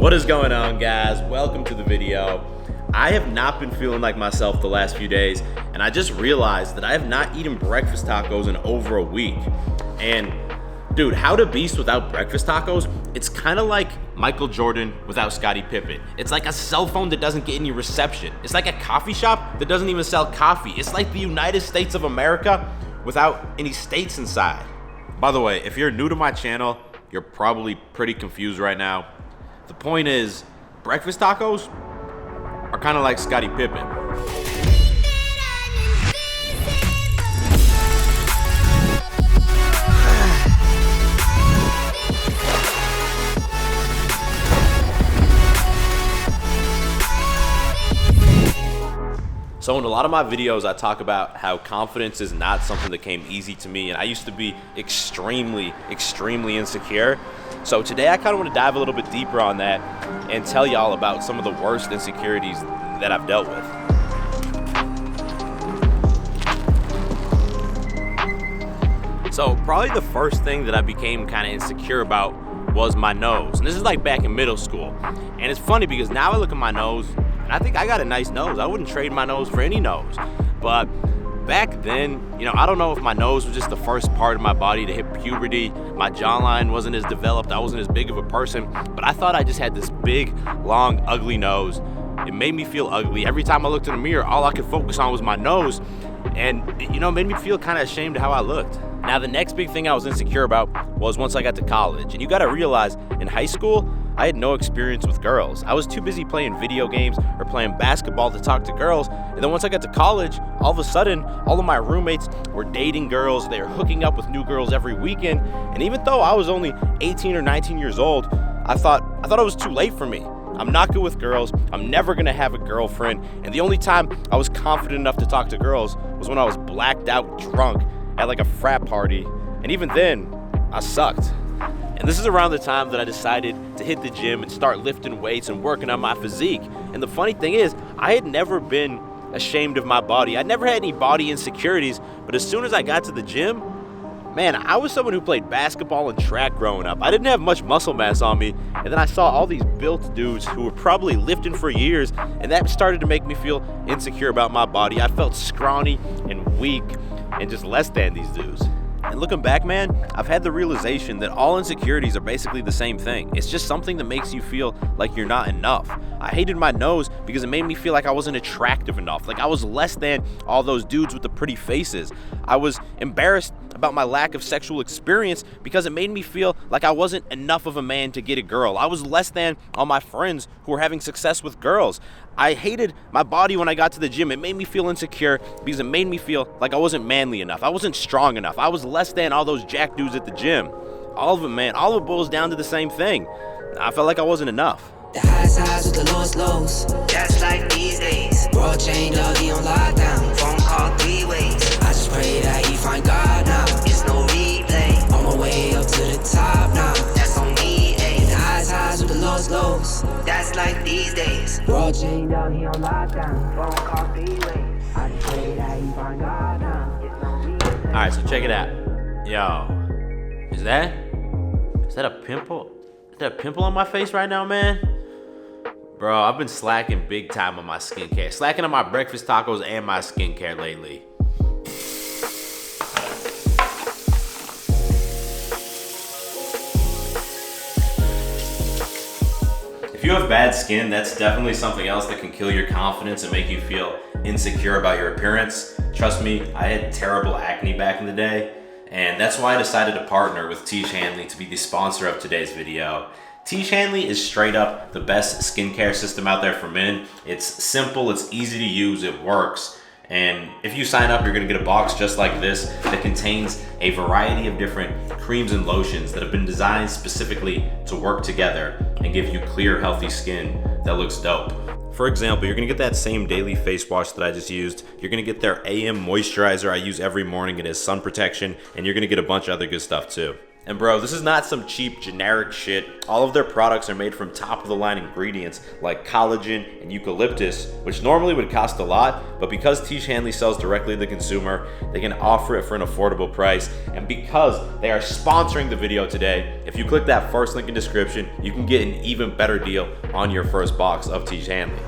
What is going on, guys? Welcome to the video. I have not been feeling like myself the last few days, and I just realized that I have not eaten breakfast tacos in over a week. And dude, how to beast without breakfast tacos? It's kind of like Michael Jordan without Scottie Pippen. It's like a cell phone that doesn't get any reception. It's like a coffee shop that doesn't even sell coffee. It's like the United States of America without any states inside. By the way, if you're new to my channel, you're probably pretty confused right now. The point is, breakfast tacos are kind of like Scottie Pippen. So in a lot of my videos, I talk about how confidence is not something that came easy to me, and I used to be extremely insecure. So today I kind of want to dive a little bit deeper on that and tell y'all about some of the worst insecurities that I've dealt with. So probably the first thing that I became kind of insecure about was my nose. And this is like back in middle school. And it's funny because now I look at my nose and I think I got a nice nose. I wouldn't trade my nose for any nose. But back then, I don't know if my nose was just the first part of my body to hit puberty. My jawline wasn't as developed. I wasn't as big of a person. But I thought I just had this big, long, ugly nose. It made me feel ugly. Every time I looked in the mirror, all I could focus on was my nose. And, it made me feel kind of ashamed of how I looked. Now, the next big thing I was insecure about was once I got to college. And you got to realize, in high school, I had no experience with girls. I was too busy playing video games or playing basketball to talk to girls. And then once I got to college, all of a sudden, all of my roommates were dating girls. They were hooking up with new girls every weekend. And even though I was only 18 or 19 years old, I thought it was too late for me. I'm not good with girls. I'm never gonna have a girlfriend. And the only time I was confident enough to talk to girls was when I was blacked out drunk at like a frat party. And even then, I sucked. And this is around the time that I decided to hit the gym and start lifting weights and working on my physique. And the funny thing is, I had never been ashamed of my body. I never had any body insecurities, but as soon as I got to the gym, man, I was someone who played basketball and track growing up. I didn't have much muscle mass on me, and then I saw all these built dudes who were probably lifting for years, and that started to make me feel insecure about my body. I felt scrawny and weak and just less than these dudes. And looking back, man, I've had the realization that all insecurities are basically the same thing. It's just something that makes you feel like you're not enough. I hated my nose because it made me feel like I wasn't attractive enough, like I was less than all those dudes with the pretty faces. I was embarrassed about my lack of sexual experience because it made me feel like I wasn't enough of a man to get a girl. I was less than all my friends who were having success with girls. I hated my body when I got to the gym. It made me feel insecure because it made me feel like I wasn't manly enough. I wasn't strong enough. I was less than all those jack dudes at the gym. All of it, man. All of it boils down to the same thing. I felt like I wasn't enough. The highs with the lowest lows. That's like these days. World chained up, he on lockdown. Phone call 3 ways. I just pray that he find God now. It's no replay. On my way up to the top now. That's on me, ayy. The highs with the lowest lows. That's like these days. World chained up, he on lockdown. Phone call 3 ways. I just pray that he find God now. It's no replay. All right, so check it out. Yo, is that a pimple? Is that a pimple on my face right now, man? Bro, I've been slacking big time on my skincare. Slacking on my breakfast tacos and my skincare lately. If you have bad skin, that's definitely something else that can kill your confidence and make you feel insecure about your appearance. Trust me, I had terrible acne back in the day, and that's why I decided to partner with Tish Hanley to be the sponsor of today's video. Tish Hanley is straight up the best skincare system out there for men. It's simple, it's easy to use, it works. And if you sign up, you're gonna get a box just like this that contains a variety of different creams and lotions that have been designed specifically to work together and give you clear, healthy skin that looks dope. For example, you're gonna get that same daily face wash that I just used. You're gonna get their AM moisturizer I use every morning. It has sun protection, and you're gonna get a bunch of other good stuff too. And bro, this is not some cheap generic shit. All of their products are made from top of the line ingredients like collagen and eucalyptus, which normally would cost a lot, but because Tiege Hanley sells directly to the consumer, they can offer it for an affordable price. And because they are sponsoring the video today, if you click that first link in description, you can get an even better deal on your first box of Tiege Hanley.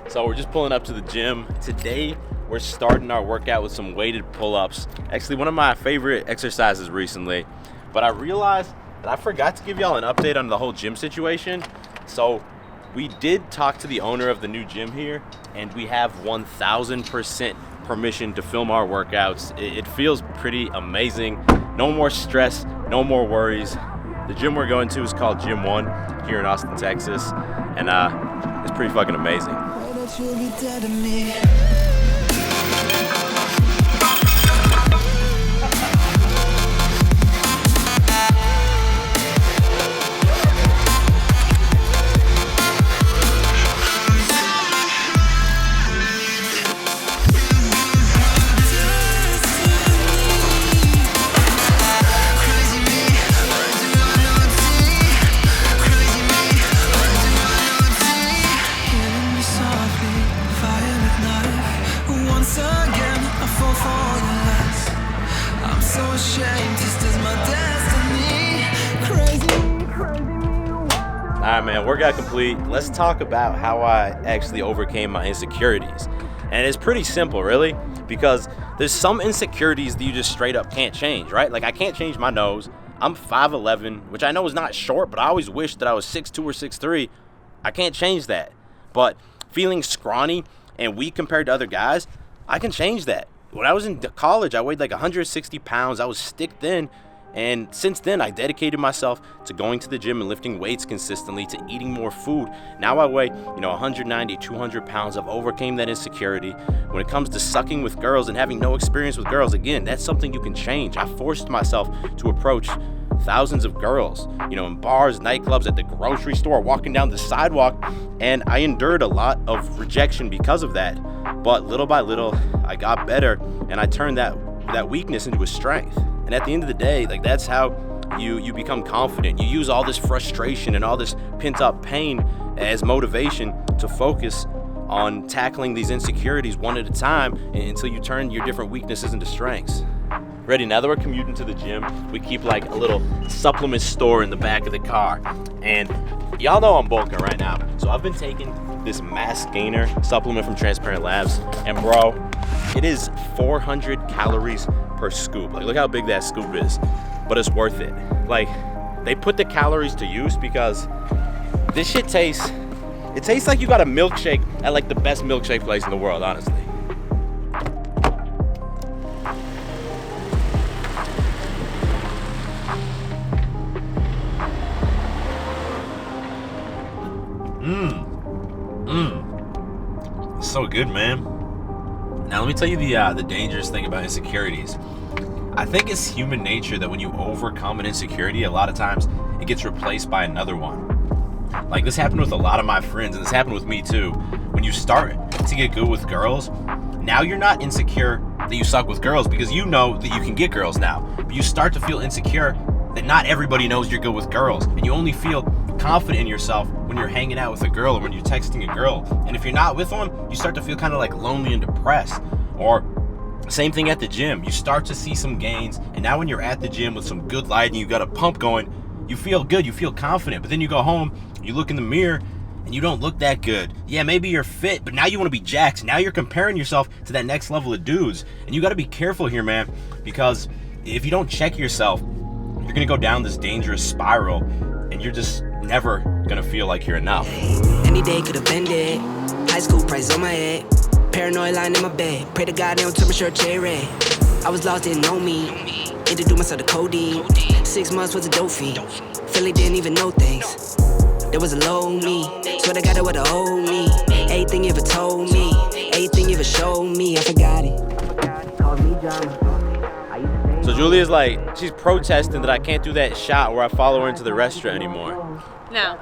So we're just pulling up to the gym. Today, we're starting our workout with some weighted pull-ups. Actually, one of my favorite exercises recently. But I realized that I forgot to give y'all an update on the whole gym situation. So we did talk to the owner of the new gym here, and we have 1000% permission to film our workouts. It feels pretty amazing. No more stress, no more worries. The gym we're going to is called Gym 1 here in Austin, Texas. And it's pretty fucking amazing. Alright man, workout complete. Let's talk about how I actually overcame my insecurities. And it's pretty simple, really, because there's some insecurities that you just straight up can't change, right? Like I can't change my nose. I'm 5'11", which I know is not short, but I always wish that I was 6'2" or 6'3". I can't change that. But feeling scrawny and weak compared to other guys, I can change that. When I was in college, I weighed like 160 pounds. I was stick thin. And since then, I dedicated myself to going to the gym and lifting weights consistently, to eating more food. Now I weigh, 190, 200 pounds. I've overcame that insecurity. When it comes to sucking with girls and having no experience with girls, again, that's something you can change. I forced myself to approach thousands of girls, in bars, nightclubs, at the grocery store, walking down the sidewalk, and I endured a lot of rejection because of that. But little by little, I got better, and I turned that weakness into a strength. And at the end of the day, like that's how you become confident. You use all this frustration and all this pent-up pain as motivation to focus on tackling these insecurities one at a time until you turn your different weaknesses into strengths. Ready, now that we're commuting to the gym, we keep like a little supplement store in the back of the car. And y'all know I'm bulking right now. So I've been taking this mass gainer supplement from Transparent Labs. And bro, it is 400 calories per scoop. Like look how big that scoop is, but it's worth it. Like they put the calories to use because this shit tastes like you got a milkshake at like the best milkshake place in the world, honestly. So good, man. Now let me tell you the dangerous thing about insecurities. I think it's human nature that when you overcome an insecurity, a lot of times it gets replaced by another one. Like this happened with a lot of my friends, and this happened with me too. When you start to get good with girls, now you're not insecure that you suck with girls because you know that you can get girls now. But you start to feel insecure that not everybody knows you're good with girls, and you only feel confident in yourself when you're hanging out with a girl or when you're texting a girl. And if you're not with one, you start to feel kind of like lonely and depressed. Or same thing at the gym. You start to see some gains, and now when you're at the gym with some good lighting, you got a pump going, you feel good, you feel confident. But then you go home, you look in the mirror, and you don't look that good. Yeah, maybe you're fit, but now you want to be jacked. Now you're comparing yourself to that next level of dudes. And you got to be careful here, man, because if you don't check yourself, you're going to go down this dangerous spiral, and you're just never going to feel like you're enough. Any day could have been dead. High school price on my head. Paranoid lying in my bed. Pray to God they don't turn my shirt cherry red. I was lost, didn't know me. Introduced myself to codeine. 6 months was a dope fiend. Philly didn't even know things. There was a low me. Swear to God it would've owed me. Everything you ever told me. Everything you ever showed me. I forgot it. Called me drama. So Julia's like, she's protesting that I can't do that shot where I follow her into the restaurant anymore. No,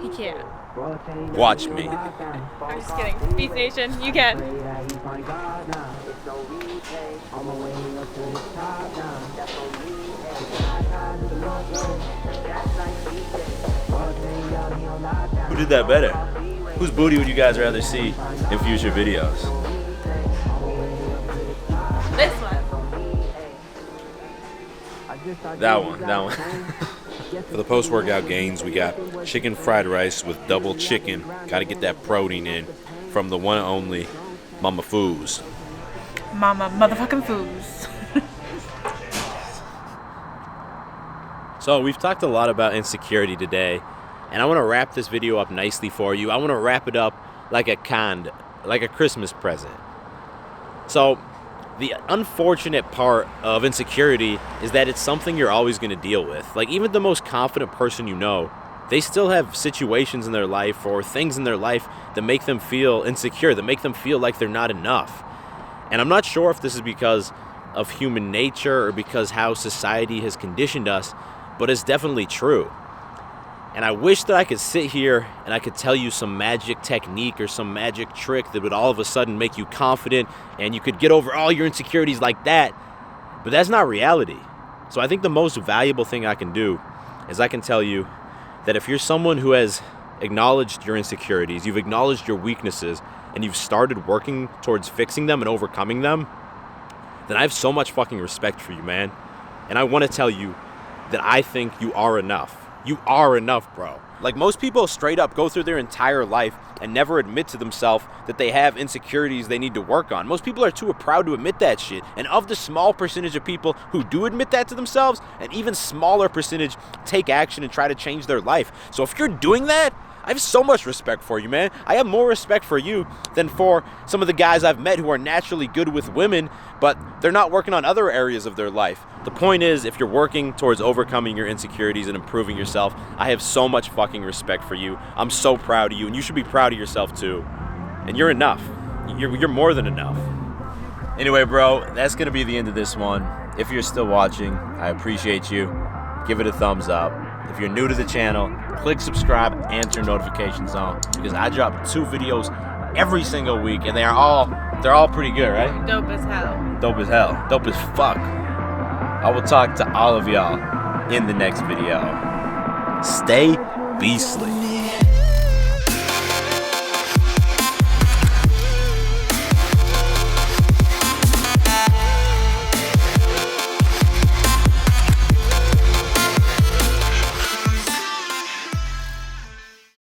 he can't. Watch me. I'm just kidding. Beast Nation, you can. Who did that better? Whose booty would you guys rather see in future videos? This one. That one. For the post-workout gains, we got chicken fried rice with double chicken. Got to get that protein in from the one and only Mama Foos. Mama motherfucking Foos. So we've talked a lot about insecurity today, and I want to wrap this video up nicely for you. I want to wrap it up like a Christmas present. So the unfortunate part of insecurity is that it's something you're always going to deal with. Like, even the most confident person you know, they still have situations in their life or things in their life that make them feel insecure, that make them feel like they're not enough. And I'm not sure if this is because of human nature or because how society has conditioned us, but it's definitely true. And I wish that I could sit here and I could tell you some magic technique or some magic trick that would all of a sudden make you confident and you could get over all your insecurities like that. But that's not reality. So I think the most valuable thing I can do is I can tell you that if you're someone who has acknowledged your insecurities, you've acknowledged your weaknesses, and you've started working towards fixing them and overcoming them, then I have so much fucking respect for you, man. And I want to tell you that I think you are enough. You are enough, bro. Like, most people straight up go through their entire life and never admit to themselves that they have insecurities they need to work on. Most people are too proud to admit that shit. And of the small percentage of people who do admit that to themselves, an even smaller percentage take action and try to change their life. So if you're doing that, I have so much respect for you, man. I have more respect for you than for some of the guys I've met who are naturally good with women, but they're not working on other areas of their life. The point is, if you're working towards overcoming your insecurities and improving yourself, I have so much fucking respect for you. I'm so proud of you, and you should be proud of yourself too. And you're enough. You're more than enough. Anyway, bro, that's going to be the end of this one. If you're still watching, I appreciate you. Give it a thumbs up. If you're new to the channel, click subscribe and turn notifications on, because I drop 2 videos every single week, and they're all pretty good, right? Dope as hell. Dope as hell. Dope as fuck. I will talk to all of y'all in the next video. Stay beastly.